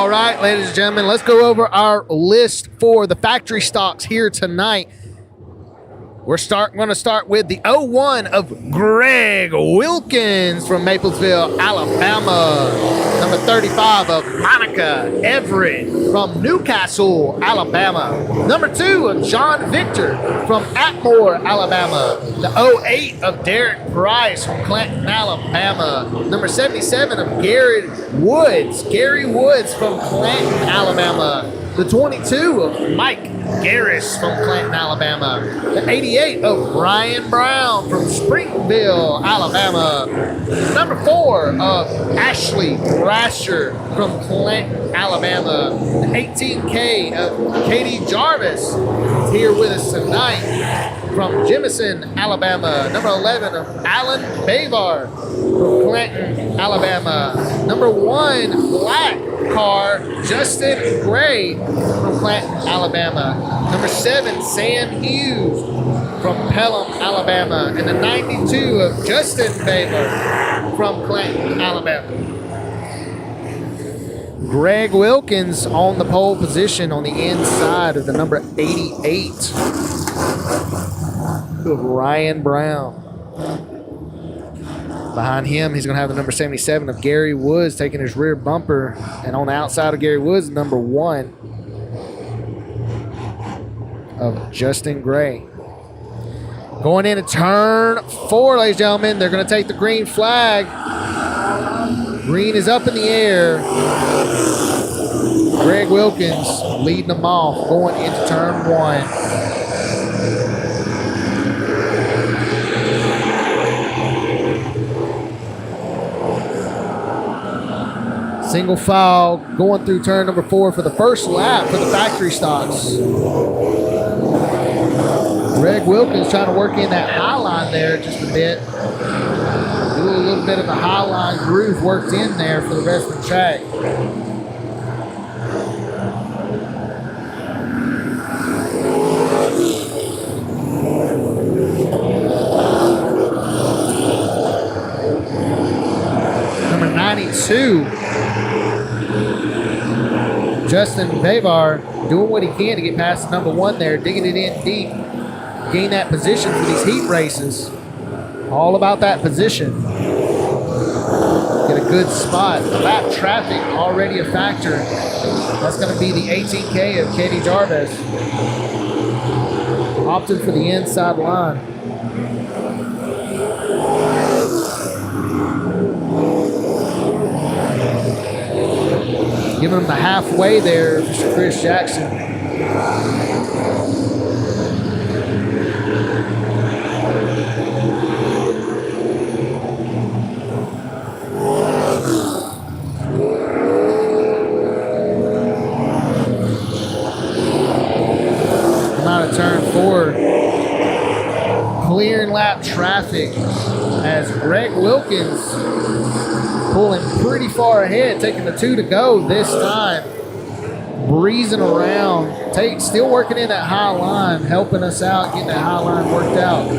All right, ladies and gentlemen, let's go over our list for the factory stocks here tonight. We're going to start with the 01 of Greg Wilkins from Maplesville, Alabama. Number 35 of Monica Everett from Newcastle, Alabama. Number 2 of John Victor from Atmore, Alabama. The 08 of Derek Price from Clanton, Alabama. Number 77 of Gary Woods from Clanton, Alabama. The 22 of Mike Garris from Clanton, Alabama. The 88 of Brian Brown from Springville, Alabama. Number 4 of Ashley Brasher from Clanton, Alabama. The 18K of Katie Jarvis is here with us tonight from Jemison, Alabama. Number 11 of Alan Bavar from Clanton, Alabama. Number 1 black car, Justin Gray from Clanton, Alabama. Number 7, Sam Hughes from Pelham, Alabama. And the 92 of Justin Baylor from Clanton, Alabama. Greg Wilkins on the pole position on the inside of the number 88 of Ryan Brown. Behind him, he's going to have the number 77 of Gary Woods taking his rear bumper. And on the outside of Gary Woods, number 1 of Justin Gray. Going into turn 4, ladies and gentlemen, they're going to take the green flag. Green is up in the air. Greg Wilkins leading them off going into turn 1. Single file going through turn number 4 for the first lap for the factory stocks. Greg Wilkins trying to work in that high line there just a bit. Do a little bit of the high line groove worked in there for the rest of the track. Number 92. Justin Bavar doing what he can to get past number 1 there, digging it in deep, gain that position for these heat races. All about that position. Get a good spot. Lap traffic already a factor. That's going to be the 18K of Katie Jarvis. Opted for the inside line. Giving him the halfway there, Mr. Chris Jackson. Come out of turn 4. Clearing lap traffic as Greg Wilkins pulling pretty far ahead, taking the 2 to go this time. Breezing around, still working in that high line, helping us out, getting that high line worked out.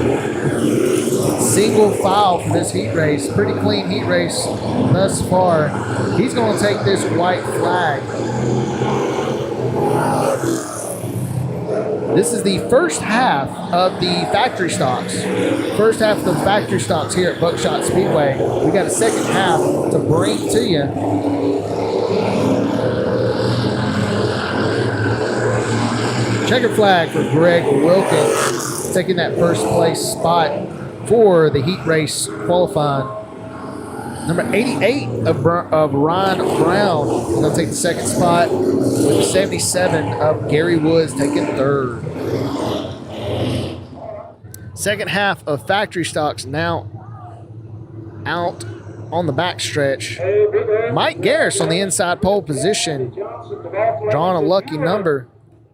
Single file for this heat race. Pretty clean heat race thus far. He's going to take this white flag. This is the first half of the factory stocks. First half of the factory stocks here at Buckshot Speedway. We got a second half to bring to you. Checkered flag for Greg Wilkins, taking that first place spot for the heat race qualifying. Number 88 of Ryan Brown is going to take the second spot, with the 77 of Gary Woods taking third. Second half of factory stocks now out on the backstretch. Mike Garris on the inside pole position, drawing a lucky number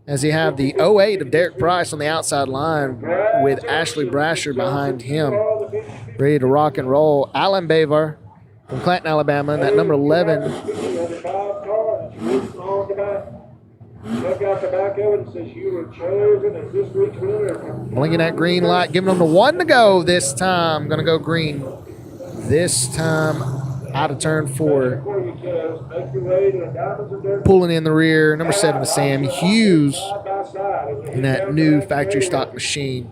as he have the 08 of Derek Price on the outside line with Ashley Brasher behind him, ready to rock and roll. Alan Bavar from Clanton, Alabama, and that number 11. Blinking that green light, giving them the 1 to go this time. Going to go green this time out of turn 4. Pulling in the rear, number 7 is Sam Hughes in that new factory stock machine.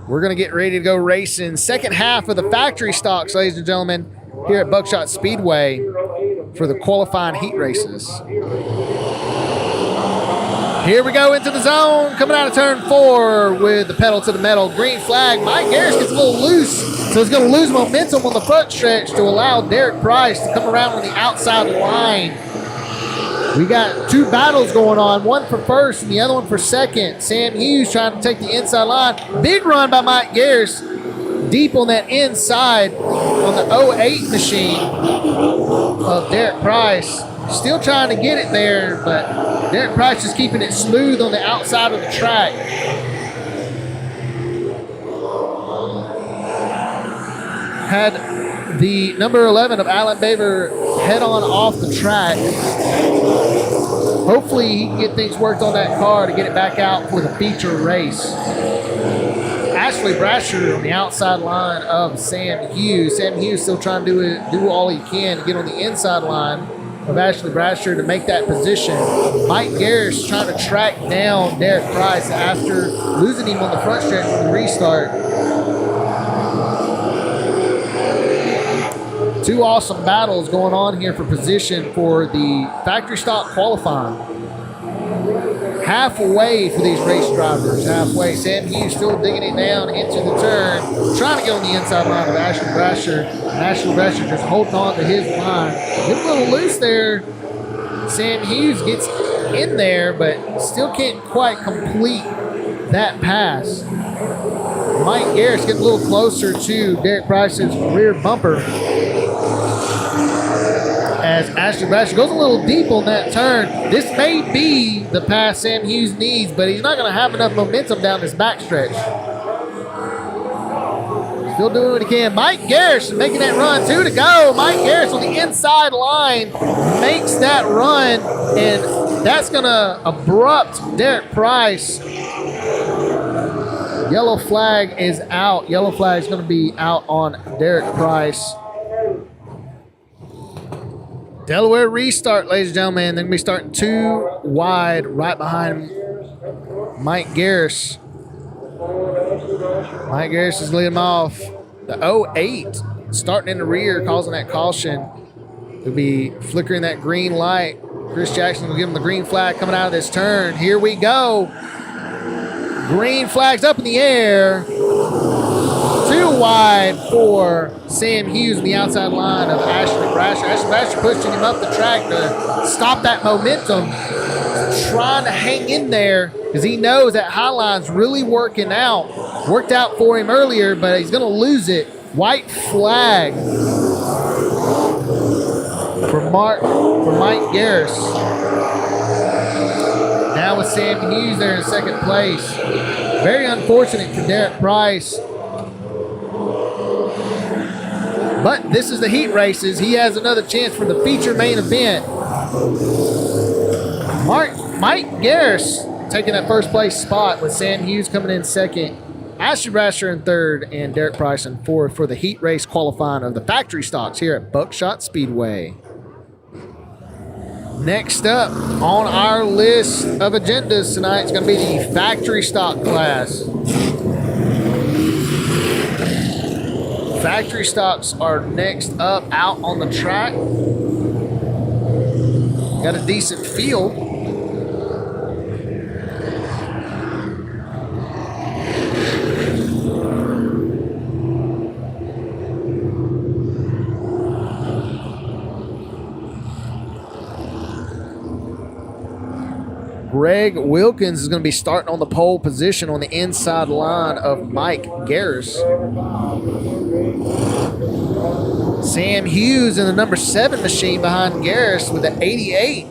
We're going to get ready to go racing. Second half of the factory stocks, ladies and gentlemen, here at Buckshot Speedway for the qualifying heat races. Here we go into the zone, coming out of turn 4 with the pedal to the metal. Green flag. Mike Garris gets a little loose, so he's going to lose momentum on the front stretch to allow Derek Price to come around on the outside line. We got 2 battles going on, one for first and the other one for second. Sam Hughes trying to take the inside line. Big run by Mike Garris, deep on that inside on the 08 machine of Derek Price. Still trying to get it there, but Derek Price is keeping it smooth on the outside of the track. Had the number 11 of Alan Baver head on off the track. Hopefully he can get things worked on that car to get it back out for the feature race. Ashley Brasher on the outside line of Sam Hughes. Sam Hughes still trying to do all he can to get on the inside line of Ashley Brasher to make that position. Mike Garris trying to track down Derek Price after losing him on the front stretch from the restart. 2 awesome battles going on here for position for the factory stock qualifying. Halfway for these race drivers, halfway. Sam Hughes still digging it down into the turn, trying to get on the inside line of Ashley Brasher. Ashley Brasher just holding on to his line. Get a little loose there. Sam Hughes gets in there, but still can't quite complete that pass. Mike Garris getting a little closer to Derek Price's rear bumper as Ashley Brasher goes a little deep on that turn. This may be the pass Sam Hughes needs, but he's not going to have enough momentum down this backstretch. Still doing what he can. Mike Garris making that run. 2 to go. Mike Garris on the inside line makes that run, and that's going to abrupt Derek Price. Yellow flag is out. Yellow flag is going to be out on Derek Price. Delaware restart, ladies and gentlemen. They're going to be starting 2 wide right behind Mike Garris. Mike Garris is leading off. The 08 starting in the rear, causing that caution. They'll be flickering that green light. Chris Jackson will give him the green flag coming out of this turn. Here we go. Green flag's up in the air. 2 wide for Sam Hughes on the outside line of Ashley Brasher. Ashley Brasher pushing him up the track to stop that momentum. Trying to hang in there because he knows that highline's really working out. Worked out for him earlier, but he's going to lose it. White flag for Mike Garris. Now with Sam Hughes there in second place. Very unfortunate for Derek Price. But this is the heat races. He has another chance for the feature main event. Mike Garris taking that first place spot with Sam Hughes coming in second. Ashley Brasher in third and Derek Price in fourth for the heat race qualifying of the factory stocks here at Buckshot Speedway. Next up on our list of agendas tonight is going to be the factory stock class. Factory stocks are next up out on the track. Got a decent field. Greg Wilkins is going to be starting on the pole position on the inside line of Mike Garris. Sam Hughes in the number 7 machine behind Garris with the 88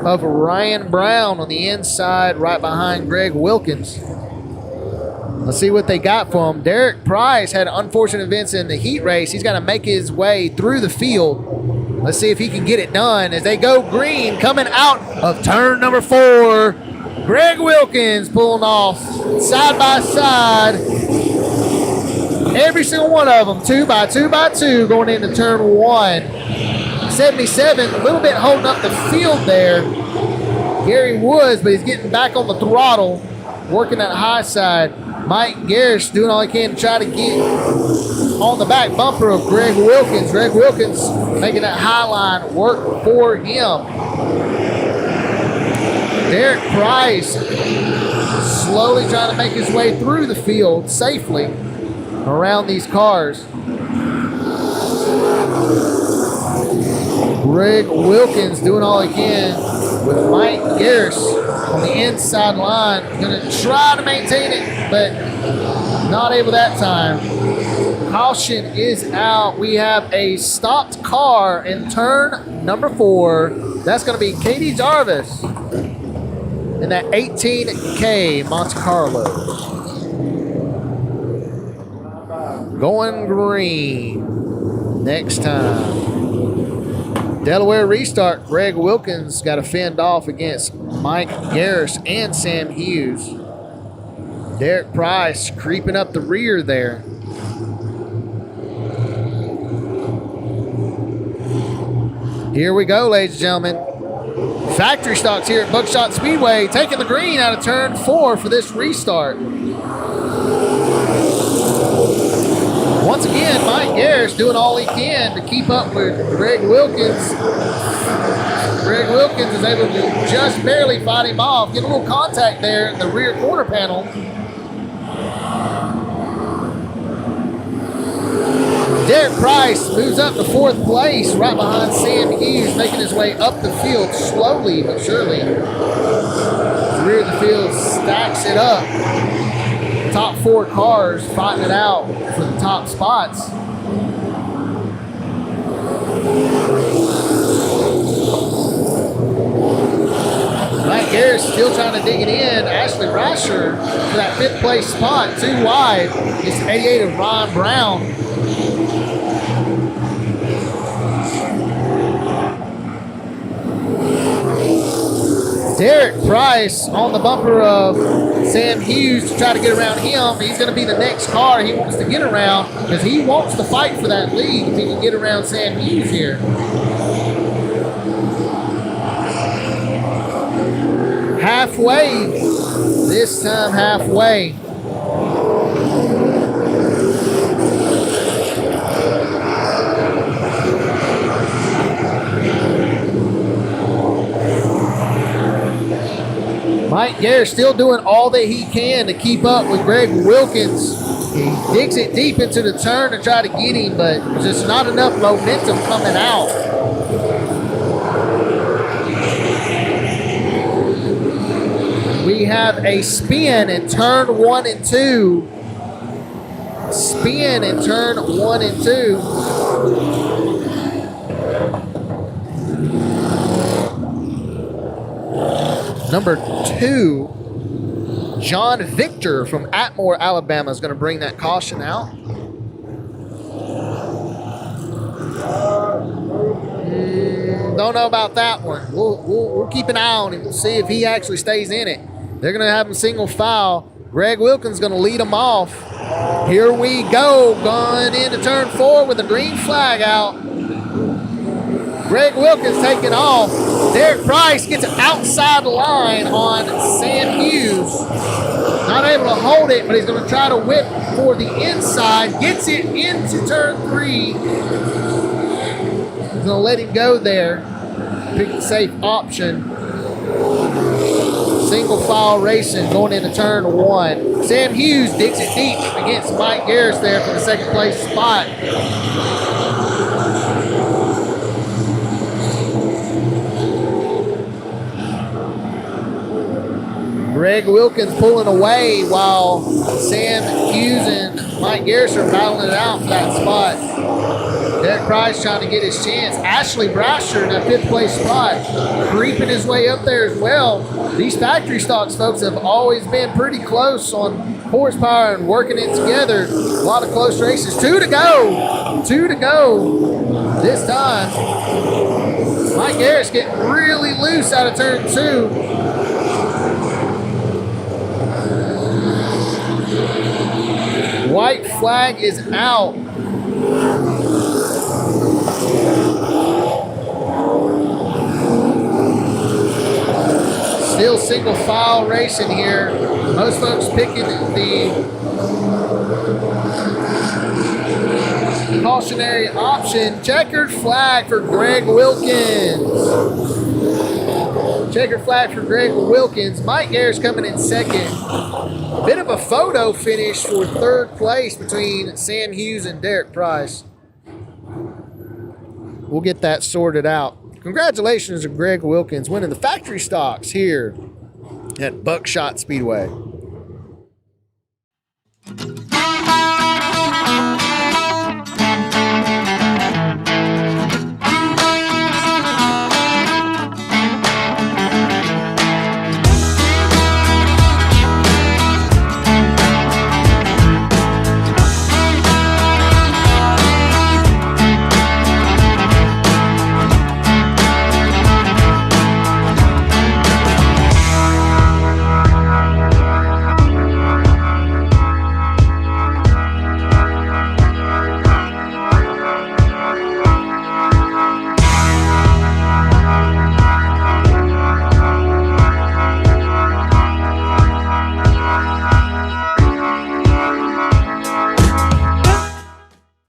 of Ryan Brown on the inside right behind Greg Wilkins. Let's see what they got for him. Derek Price had unfortunate events in the heat race. He's got to make his way through the field. Let's see if he can get it done as they go green coming out of turn number 4. Greg Wilkins pulling off side by side. Every single one of them, 2 by 2 by 2 going into turn 1. 77, a little bit holding up the field there. Gary Woods, but he's getting back on the throttle, working that high side. Mike Garris doing all he can to try to get on the back bumper of Greg Wilkins. Greg Wilkins making that high line work for him. Derek Price slowly trying to make his way through the field safely around these cars. Greg Wilkins doing all he can with Mike Garris on the inside line. Going to try to maintain it, but not able that time. Caution is out. We have a stopped car in turn number 4. That's going to be Katie Jarvis in that 18K Monte Carlo. Going green next time. Delaware restart. Greg Wilkins got to fend off against Mike Garris and Sam Hughes. Derek Price creeping up the rear there. Here we go, ladies and gentlemen. Factory stocks here at Buckshot Speedway, taking the green out of turn 4 for this restart. Once again, Mike Garris doing all he can to keep up with Greg Wilkins. Greg Wilkins is able to just barely fight him off. Get a little contact there in the rear quarter panel. Derek Price moves up to 4th place right behind Sam Hughes, making his way up the field slowly but surely. The rear of the field stacks it up. Top 4 cars fighting it out for the top spots. Mike Garris still trying to dig it in. Ashley Rasher for that 5th place spot, too wide. It's 88 of Ron Brown. Derek Price on the bumper of Sam Hughes to try to get around him. He's going to be the next car he wants to get around because he wants to fight for that lead if he can get around Sam Hughes here. Halfway, this time halfway. Mike Garris still doing all that he can to keep up with Greg Wilkins. He digs it deep into the turn to try to get him, but just not enough momentum coming out. We have a spin in turn 1 and 2. Spin in turn 1 and 2. Number 2, John Victor from Atmore, Alabama is going to bring that caution out. Don't know about that one. We'll keep an eye on him. We'll see if he actually stays in it. They're going to have him single file. Greg Wilkins going to lead him off. Here we go, going into turn 4 with the green flag out. Greg Wilkins taking off. Derek Price gets an outside line on Sam Hughes. Not able to hold it, but he's going to try to whip for the inside. Gets it into turn 3. He's going to let him go there. Pick the safe option. Single file racing going into turn 1. Sam Hughes digs it deep against Mike Garris there for the 2nd place spot. Greg Wilkins pulling away while Sam Hughes and Mike Garris are battling it out for that spot. Derek Price trying to get his chance. Ashley Brasher in that 5th place spot, creeping his way up there as well. These factory stocks, folks, have always been pretty close on horsepower and working it together. A lot of close races. 2 to go. 2 to go this time. Mike Garris getting really loose out of turn 2. White flag is out. Still single file racing here. Most folks picking the cautionary option. Checkered flag for Greg Wilkins. Checkered flag for Greg Wilkins. Mike Garris coming in second. Bit of a photo finish for third place between Sam Hughes and Derek Price. We'll get that sorted out. Congratulations to Greg Wilkins winning the factory stocks here at Buckshot Speedway.